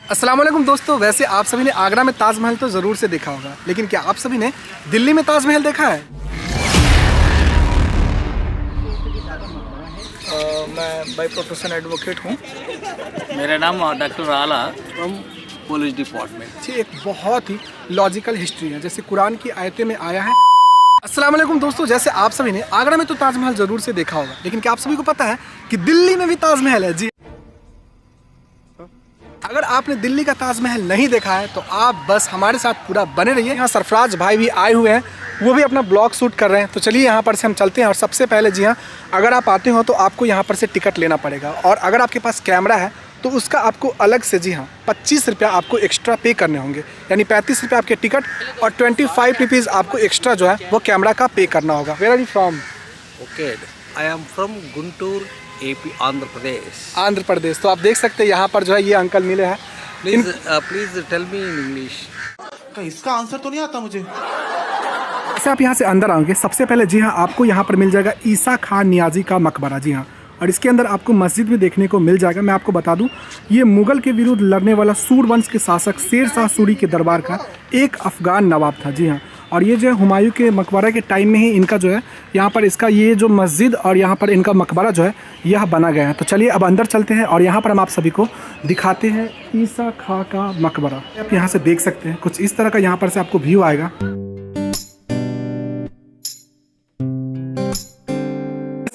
अस्सलाम वालेकुम दोस्तों। वैसे आप सभी ने आगरा में ताजमहल तो ज़रूर से देखा होगा, लेकिन क्या आप सभी ने दिल्ली में ताजमहल देखा है? मैं बाय प्रोफेशन एडवोकेट हूँ। मेरा नाम डॉक्टर आला फ्रॉम पुलिस डिपार्टमेंट। एक बहुत ही लॉजिकल हिस्ट्री है, जैसे कुरान की आयतें में आया है। अस्सलाम वालेकुम दोस्तों, जैसे आप सभी ने आगरा में तो ताजमहल ज़रूर से देखा होगा, लेकिन क्या आप सभी को पता है कि दिल्ली में भी ताजमहल है? जी, अगर आपने दिल्ली का ताजमहल नहीं देखा है तो आप बस हमारे साथ पूरा बने रहिए। यहाँ सरफराज भाई भी आए हुए हैं, वो भी अपना ब्लॉग शूट कर रहे हैं। तो चलिए यहाँ पर से हम चलते हैं। और सबसे पहले जी हाँ, अगर आप आते हो तो आपको यहाँ पर से टिकट लेना पड़ेगा, और अगर आपके पास कैमरा है तो उसका आपको अलग से जी हाँ 25 रुपया आपको एक्स्ट्रा पे करने होंगे, यानी 35 रुपये आपके टिकट और 25 रुपीज़ आपको एक्स्ट्रा जो है वो कैमरा का पे करना होगा। Where are you from? Okay, I am from Guntur, AP, Andhra Pradesh. Andhra Pradesh. तो आप देख सकते हैं यहाँ पर जो है ये अंकल मिले हैं। Please tell me in English. इसका आंसर तो नहीं आता मुझे। जैसे आप यहाँ से अंदर आओगे, सबसे पहले जी हाँ आपको यहाँ पर मिल जाएगा ईसा खान नियाजी का मकबरा। जी हाँ, और इसके अंदर आपको मस्जिद भी देखने को मिल जाएगा। मैं आपको बता दूं, ये मुगल के विरुद्ध लड़ने वाला सूर वंश के शासक शेर शाह सूरी के दरबार का एक अफगान नवाब था। जी हाँ, और ये जो है हुमायूं के मकबरा के टाइम में ही इनका जो है यहाँ पर इसका ये जो मस्जिद और यहाँ पर इनका मकबरा जो है यह बना गया है। तो चलिए अब अंदर चलते हैं और यहाँ पर हम आप सभी को दिखाते हैं ईसा खां का मकबरा। आप यहाँ से देख सकते हैं कुछ इस तरह का यहाँ पर से आपको व्यू आएगा।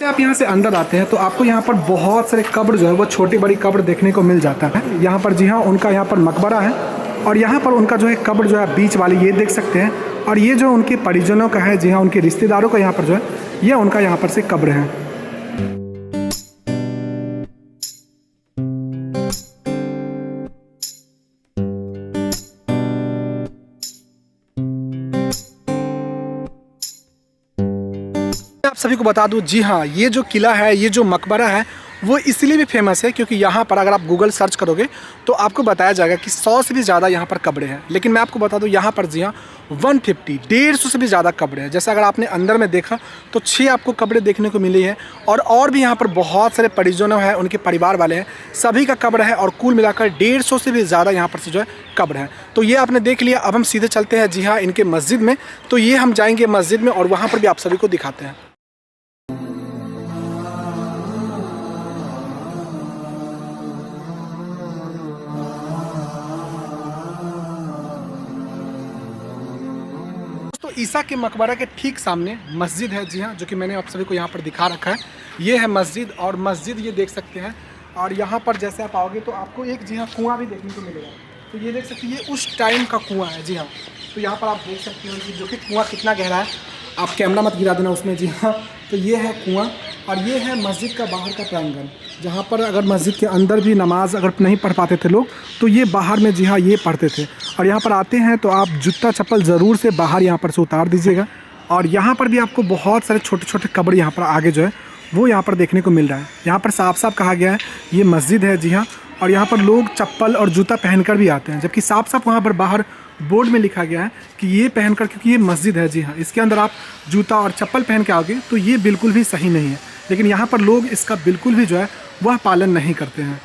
आप यहाँ से अंदर आते हैं तो आपको यहाँ पर बहुत सारे कब्र जो है वो छोटी बड़ी कब्र देखने को मिल जाता है। यहाँ पर जी हाँ उनका यहाँ पर मकबरा है, और यहाँ पर उनका जो है कब्र जो है बीच वाली ये देख सकते हैं, और ये जो उनके परिजनों का है, जी हाँ उनके रिश्तेदारों का यहाँ पर जो है ये उनका यहाँ पर से कब्र है। आप सभी को बता दूं, जी हाँ ये जो किला है, ये जो मकबरा है वो इसलिए भी फेमस है क्योंकि यहाँ पर अगर आप गूगल सर्च करोगे तो आपको बताया जाएगा कि 100 से भी ज़्यादा यहाँ पर कब्रें हैं। लेकिन मैं आपको बता दूं यहाँ पर जी हाँ 150 से भी ज़्यादा कब्रें हैं। जैसे अगर आपने अंदर में देखा तो 6 आपको कब्रें देखने को मिली हैं, और भी यहाँ पर बहुत सारे परिजनों हैं, उनके परिवार वाले हैं, सभी का कब्र है, और कुल मिलाकर 150 से भी ज़्यादा यहाँ पर से जो है कब्र है। तो ये आपने देख लिया। अब हम सीधे चलते हैं जी हाँ इनके मस्जिद में। तो ये हम जाएँगे मस्जिद में और वहाँ पर भी आप सभी को दिखाते हैं। तो ईसा के मकबरा के ठीक सामने मस्जिद है, जी हाँ, जो कि मैंने आप सभी को यहाँ पर दिखा रखा है। ये है मस्जिद, और मस्जिद ये देख सकते हैं। और यहाँ पर जैसे आप आओगे तो आपको एक जी हाँ कुआँ भी देखने को मिलेगा। तो ये देख सकते हैं, ये उस टाइम का कुआँ है। जी हाँ, तो यहाँ पर आप देख सकते हो कि जो कि कुआँ कितना गहरा है। आप कैमरा मत गिरा देना उसमें। जी हाँ, तो ये है कुआँ, और ये है मस्जिद का बाहर का प्रांगण, जहाँ पर अगर मस्जिद के अंदर भी नमाज अगर नहीं पढ़ पाते थे लोग तो ये बाहर में जी हाँ ये पढ़ते थे। और यहाँ पर आते हैं तो आप जूता चप्पल ज़रूर से बाहर यहाँ पर से उतार दीजिएगा। और यहाँ पर भी आपको बहुत सारे छोटे छोटे कब्र यहाँ पर आगे जो है वो यहाँ पर देखने को मिल रहा है। यहाँ पर साफ साफ कहा गया है ये मस्जिद है। जी हाँ, और यहाँ पर लोग चप्पल और जूता पहनकर भी आते हैं, जबकि साफ साफ वहाँ पर बाहर बोर्ड में लिखा गया है कि ये पहनकर, क्योंकि ये मस्जिद है। जी हाँ, इसके अंदर आप जूता और चप्पल पहन के आओगे तो ये बिल्कुल भी सही नहीं है। लेकिन यहाँ पर लोग इसका बिल्कुल भी जो है वह पालन नहीं करते हैं।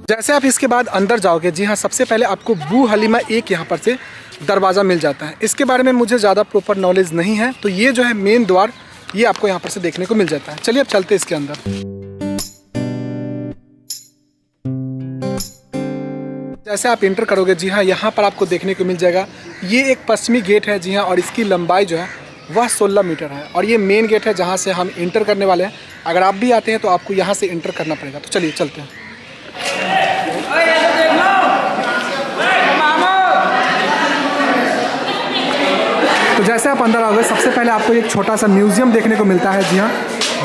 जैसे आप इसके बाद अंदर जाओगे, जी हाँ, सबसे पहले आपको बू हलीमा एक यहाँ पर से दरवाज़ा मिल जाता है। इसके बारे में मुझे ज़्यादा प्रॉपर नॉलेज नहीं है, तो ये जो है मेन द्वार ये आपको यहाँ पर से देखने को मिल जाता है। चलिए अब चलते हैं इसके अंदर। जैसे आप इंटर करोगे, जी हाँ, यहाँ पर आपको देखने को मिल जाएगा ये एक पश्चिमी गेट है। जी हाँ, और इसकी लंबाई जो है वह 16 मीटर है, और ये मेन गेट है जहाँ से हम इंटर करने वाले हैं। अगर आप भी आते हैं तो आपको यहाँ से इंटर करना पड़ेगा। तो चलिए चलते हैं। तो जैसे आप अंदर आओगे सबसे पहले आपको एक छोटा सा म्यूज़ियम देखने को मिलता है। जी हाँ,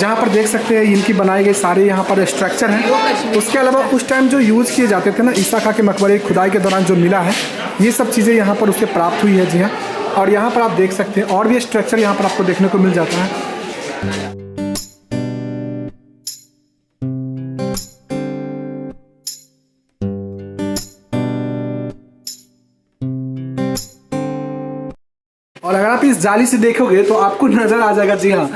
जहाँ पर देख सकते हैं इनकी बनाए गए सारे यहाँ पर स्ट्रक्चर हैं। उसके अलावा उस टाइम जो यूज़ किए जाते थे ना ईसा खां के मकबरे खुदाई के दौरान जो मिला है, ये सब चीज़ें यहाँ पर उससे प्राप्त हुई है। जी हाँ, और यहाँ पर आप देख सकते हैं और भी स्ट्रक्चर यहाँ पर आपको देखने को मिल जाता है। और अगर आप इस जाली से देखोगे तो आपको नज़र आ जाएगा, जी हाँ,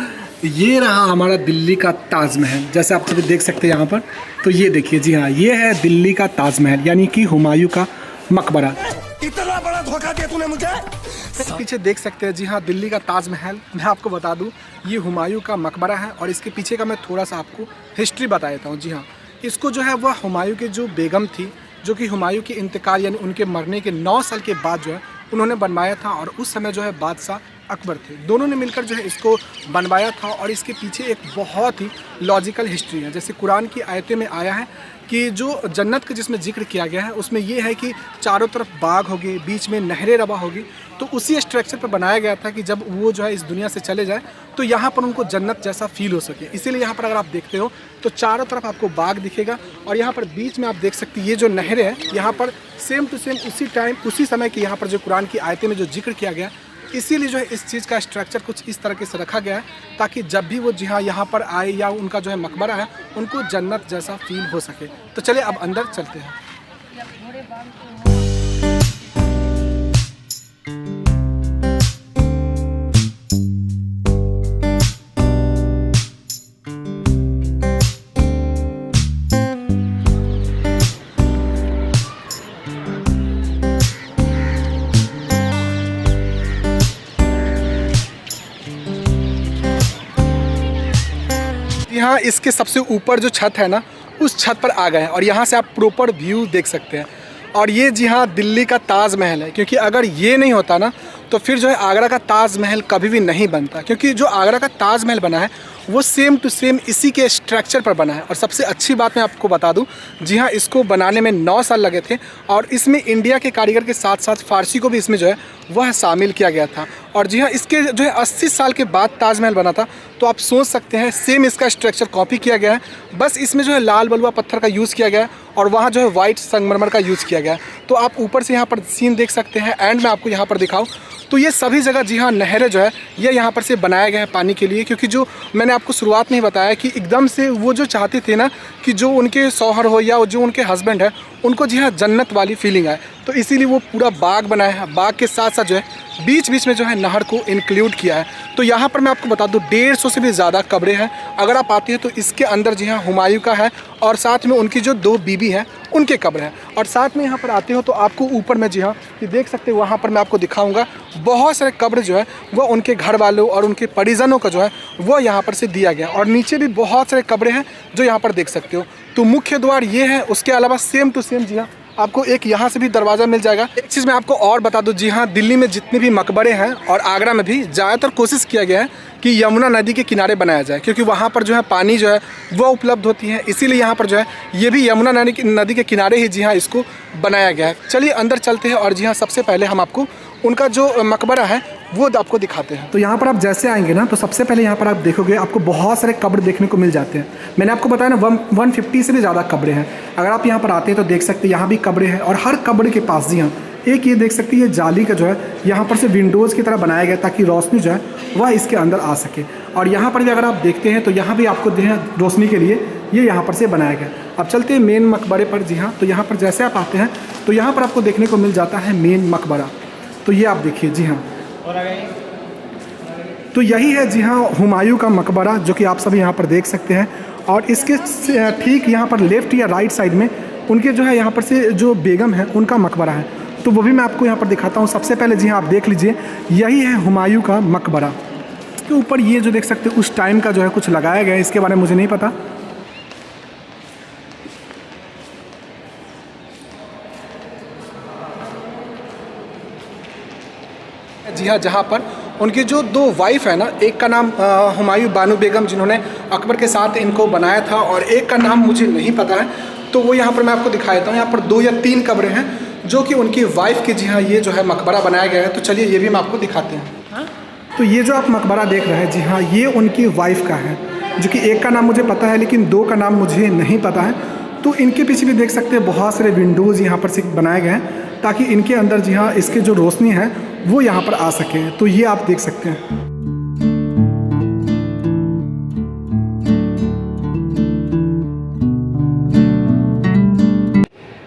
ये रहा हमारा दिल्ली का ताजमहल, जैसे आप सभी देख सकते हैं यहाँ पर। तो ये देखिए, जी हाँ, ये है दिल्ली का ताजमहल, यानी कि हुमायूं का मकबरा। इतना बड़ा धोखा दिया तूने मुझे। पीछे देख सकते हैं, जी हाँ, दिल्ली का ताजमहल। मैं आपको बता दूं, ये हुमायूं का मकबरा है और इसके पीछे का मैं थोड़ा सा आपको हिस्ट्री बता देता हूँ। जी हाँ, इसको जो है वह हुमायूं की जो बेगम थी, जो कि हुमायूं के इंतकाल यानी उनके मरने के 9 साल के बाद जो है उन्होंने बनवाया था। और उस समय जो है बादशाह अकबर थे, दोनों ने मिलकर जो है इसको बनवाया था। और इसके पीछे एक बहुत ही लॉजिकल हिस्ट्री है। जैसे कुरान की आयतें में आया है कि जो जन्नत का जिसमें जिक्र किया गया है उसमें ये है कि चारों तरफ बाग होगी, बीच में नहरें रवा होगी। तो उसी स्ट्रक्चर पर बनाया गया था कि जब वो जो है इस दुनिया से चले जाए तो यहाँ पर उनको जन्नत जैसा फील हो सके। इसीलिए यहाँ पर अगर आप देखते हो तो चारों तरफ आपको बाग दिखेगा और यहाँ पर बीच में आप देख सकते हैं ये जो नहरें हैं, यहाँ पर सेम टू सेम उसी टाइम उसी समय की यहाँ पर जो कुरान की आयतें में जो जिक्र किया गया, इसीलिए जो है इस चीज़ का स्ट्रक्चर कुछ इस तरह से रखा गया है ताकि जब भी वो जी हाँ यहाँ पर आए या उनका जो है मकबरा है उनको जन्नत जैसा फील हो सके। तो चलिए अब अंदर चलते हैं। यहाँ इसके सबसे ऊपर जो छत है ना, उस छत पर आ गए हैं और यहाँ से आप प्रॉपर व्यू देख सकते हैं। और ये जी हाँ दिल्ली का ताजमहल है, क्योंकि अगर ये नहीं होता ना तो फिर जो है आगरा का ताजमहल कभी भी नहीं बनता। क्योंकि जो आगरा का ताजमहल बना है वो सेम टू सेम इसी के स्ट्रक्चर पर बना है। और सबसे अच्छी बात मैं आपको बता दूं, जी हाँ, इसको बनाने में 9 साल लगे थे और इसमें इंडिया के कारीगर के साथ साथ फारसी को भी इसमें जो है वह शामिल किया गया था। और जी हाँ, इसके जो है 80 साल के बाद ताजमहल बना था। तो आप सोच सकते हैं सेम इसका स्ट्रक्चर कॉपी किया गया है, बस इसमें जो है लाल बलुआ पत्थर का यूज़ किया गया है और वहाँ जो है वाइट संगमरमर का यूज़ किया गया है। तो आप ऊपर से यहाँ पर सीन देख सकते हैं। एंड मैं आपको यहाँ पर दिखाऊँ तो ये सभी जगह जी हाँ नहरें जो है ये यहाँ पर से बनाया गया है पानी के लिए। क्योंकि जो मैंने आपको शुरुआत में ही बताया कि एकदम से वो जो चाहते थे ना कि जो उनके शौहर हो या जो उनके हस्बैंड है उनको जी हाँ जन्नत वाली फीलिंग आए, तो इसीलिए वो पूरा बाग बनाया है। बाग के साथ साथ जो है बीच बीच में जो है नहर को इंक्लूड किया है। तो यहाँ पर मैं आपको बता दूँ 150 से भी ज़्यादा कब्रें हैं। अगर आप आते हैं तो इसके अंदर जी हाँ हुमायूं का है और साथ में उनकी जो 2 बीबी हैं उनके कब्र हैं। और साथ में यहाँ पर आते हो तो आपको ऊपर में जी हाँ ये देख सकते हो, वहाँ पर मैं आपको दिखाऊंगा बहुत सारे कब्र जो है वो उनके घर वालों और उनके परिजनों का जो है वो यहाँ पर से दिया गया। और नीचे भी बहुत सारे कब्रें हैं जो यहाँ पर देख सकते हो। तो मुख्य द्वार ये है, उसके अलावा सेम टू सेम जी हाँ आपको एक यहाँ से भी दरवाज़ा मिल जाएगा। एक चीज़ मैं आपको और बता दूँ, जी हाँ, दिल्ली में जितने भी मकबरे हैं और आगरा में भी ज़्यादातर कोशिश किया गया है कि यमुना नदी के किनारे बनाया जाए, क्योंकि वहाँ पर जो है पानी जो है वो उपलब्ध होती है। इसीलिए यहाँ पर जो है ये भी यमुना नदी के किनारे ही जी हाँ इसको बनाया गया है। चलिए अंदर चलते हैं और जी हाँ सबसे पहले हम आपको उनका जो मकबरा है वो आपको दिखाते हैं। तो यहाँ पर आप जैसे आएंगे ना तो सबसे पहले यहाँ पर आप देखोगे आपको बहुत सारे कब्र देखने को मिल जाते हैं। मैंने आपको बताया ना 150 से भी ज़्यादा कब्रें हैं। अगर आप यहाँ पर आते हैं तो देख सकते हैं यहाँ भी कब्रें हैं और हर कब्र के पास जी हाँ एक ये देख सकते हैं, ये जाली का जो है यहाँ पर से विंडोज़ की तरह बनाया गया ताकि रोशनी जो है वह इसके अंदर आ सके। और यहाँ पर भी अगर आप देखते हैं तो यहाँ भी आपको जो है रोशनी के लिए ये यहाँ पर से बनाया गया। अब चलते हैं मेन मकबरे पर। जी हाँ, तो यहाँ पर जैसे आप आते हैं तो यहाँ पर आपको देखने को मिल जाता है मेन मकबरा। तो ये आप देखिए, जी हाँ, तो यही है जी हाँ हुमायूं का मकबरा, जो कि आप सभी यहाँ पर देख सकते हैं। और इसके ठीक यहाँ पर लेफ़्ट या राइट साइड में उनके जो है यहाँ पर से जो बेगम है उनका मकबरा है। तो वो भी मैं आपको यहाँ पर दिखाता हूँ। सबसे पहले जी हाँ आप देख लीजिए, यही है हुमायूं का मकबरा। इसके ऊपर ये जो देख सकते हैं उस टाइम का जो है कुछ लगाया गया है, इसके बारे में मुझे नहीं पता। जी हाँ, जहाँ पर उनकी जो 2 वाइफ है ना, एक का नाम हुमायूं बानो बेगम जिन्होंने अकबर के साथ इनको बनाया था और एक का नाम मुझे नहीं पता है, तो वो यहाँ पर मैं आपको दिखा देता हूँ। यहाँ पर 2 या 3 कब्रें हैं जो कि उनकी वाइफ के जी हाँ ये जो है मकबरा बनाया गया है। तो चलिए ये भी हम आपको दिखाते हैं। तो ये जो आप मकबरा देख रहे हैं जी हाँ ये उनकी वाइफ का है, जो कि एक का नाम मुझे पता है लेकिन 2 का नाम मुझे नहीं पता है। तो इनके पीछे भी देख सकते हैं बहुत सारे विंडोज़ यहाँ पर से बनाए गए हैं ताकि इनके अंदर जी हाँ इसके जो रोशनी है वो यहाँ पर आ सके। तो ये आप देख सकते हैं।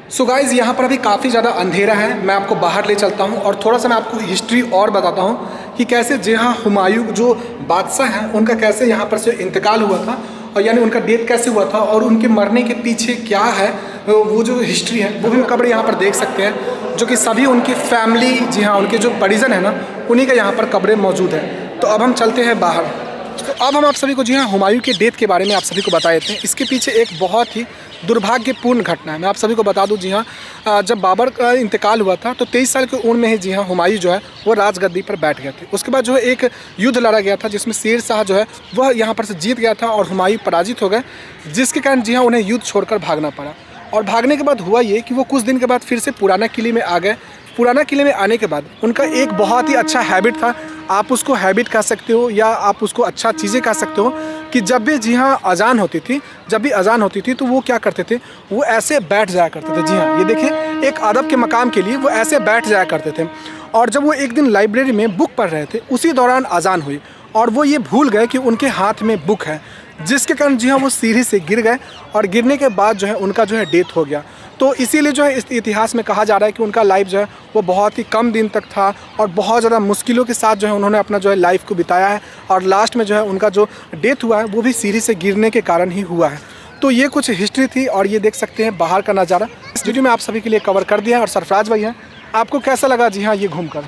सो गाइज़ यहाँ पर अभी काफ़ी ज़्यादा अंधेरा है, मैं आपको बाहर ले चलता हूँ और थोड़ा सा मैं आपको हिस्ट्री और बताता हूँ कि कैसे जी हाँ हुमायूं जो बादशाह हैं उनका कैसे यहाँ पर से इंतकाल हुआ था, और यानी उनका डेथ कैसे हुआ था और उनके मरने के पीछे क्या है वो जो हिस्ट्री है वो भी कब्र यहाँ पर देख सकते हैं, जो कि सभी उनकी फैमिली जी हाँ उनके जो परिजन है ना उन्हीं का यहाँ पर कब्रें मौजूद है। तो अब हम चलते हैं बाहर। तो अब हम आप सभी को जी हाँ हुमायूं के डेथ के बारे में आप सभी को बता देते हैं। इसके पीछे एक बहुत ही दुर्भाग्यपूर्ण घटना है। मैं आप सभी को बता दूं जी हाँ जब बाबर का इंतकाल हुआ था तो 23 साल की उम्र में ही जी हाँ हुमायूं जो है वो राजगद्दी पर बैठ गए थे। उसके बाद जो है एक युद्ध लड़ा गया था जिसमें शेर शाह जो है वह यहाँ पर से जीत गया था और हुमायूं पराजित हो गए, जिसके कारण जी हाँ उन्हें युद्ध छोड़कर भागना पड़ा। और भागने के बाद हुआ ये कि वो कुछ दिन के बाद फिर से पुराना किले में आ गए। पुराना किले में आने के बाद उनका एक बहुत ही अच्छा हैबिट था, आप उसको हैबिट कह सकते हो या आप उसको अच्छा चीज़ें कह सकते हो, कि जब भी जी हाँ अजान होती थी तो वो क्या करते थे, वो ऐसे बैठ जाया करते थे। जी हाँ ये देखिए एक अदब के मकाम के लिए वो ऐसे बैठ जाया करते थे। और जब वो एक दिन लाइब्रेरी में बुक पढ़ रहे थे उसी दौरान अजान हुई और वो ये भूल गए कि उनके हाथ में बुक है, जिसके कारण जी हाँ वो सीढ़ी से गिर गए और गिरने के बाद जो है उनका जो है डेथ हो गया। तो इसीलिए जो है इस इतिहास में कहा जा रहा है कि उनका लाइफ जो है वो बहुत ही कम दिन तक था और बहुत ज़्यादा मुश्किलों के साथ जो है उन्होंने अपना जो है लाइफ को बिताया है, और लास्ट में जो है उनका जो डेथ हुआ है वो भी सीढ़ी से गिरने के कारण ही हुआ है। तो ये कुछ हिस्ट्री थी और ये देख सकते हैं बाहर का नज़ारा इस वीडियो में आप सभी के लिए कवर कर दिया है। और सरफराज भाई हैं, आपको कैसा लगा जी हाँ ये घूमकर?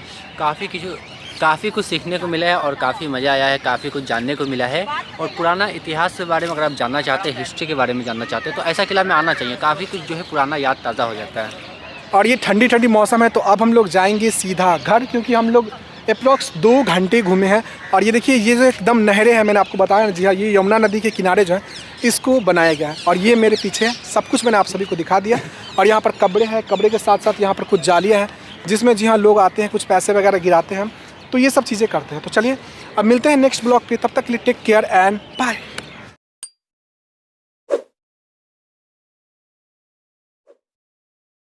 काफ़ी कुछ सीखने को मिला है और काफ़ी मज़ा आया है, काफ़ी कुछ जानने को मिला है। और पुराना इतिहास के बारे में अगर आप जानना चाहते हैं, हिस्ट्री के बारे में जानना चाहते हैं तो ऐसा किला में आना चाहिए। काफ़ी कुछ जो है पुराना याद ताज़ा हो जाता है। और ये ठंडी ठंडी मौसम है तो अब हम लोग जाएंगे सीधा घर, क्योंकि हम लोग अप्रॉक्स 2 घंटे घूमे हैं। और ये देखिए ये जो एकदम नहरें हैं, मैंने आपको बताया जी हाँ ये यमुना नदी के किनारे जो है इसको बनाया गया है। और ये मेरे पीछे सब कुछ मैंने आप सभी को दिखा दिया। और यहाँ पर कब्रें हैं, कब्रे के साथ साथ यहाँ पर कुछ जालियाँ हैं जिसमें जी हाँ लोग आते हैं, कुछ पैसे वगैरह गिराते हैं, तो ये सब चीज़ें करते हैं। तो चलिए अब मिलते हैं नेक्स्ट ब्लॉग पे, तब तक के लिए टेक केयर एंड बाय।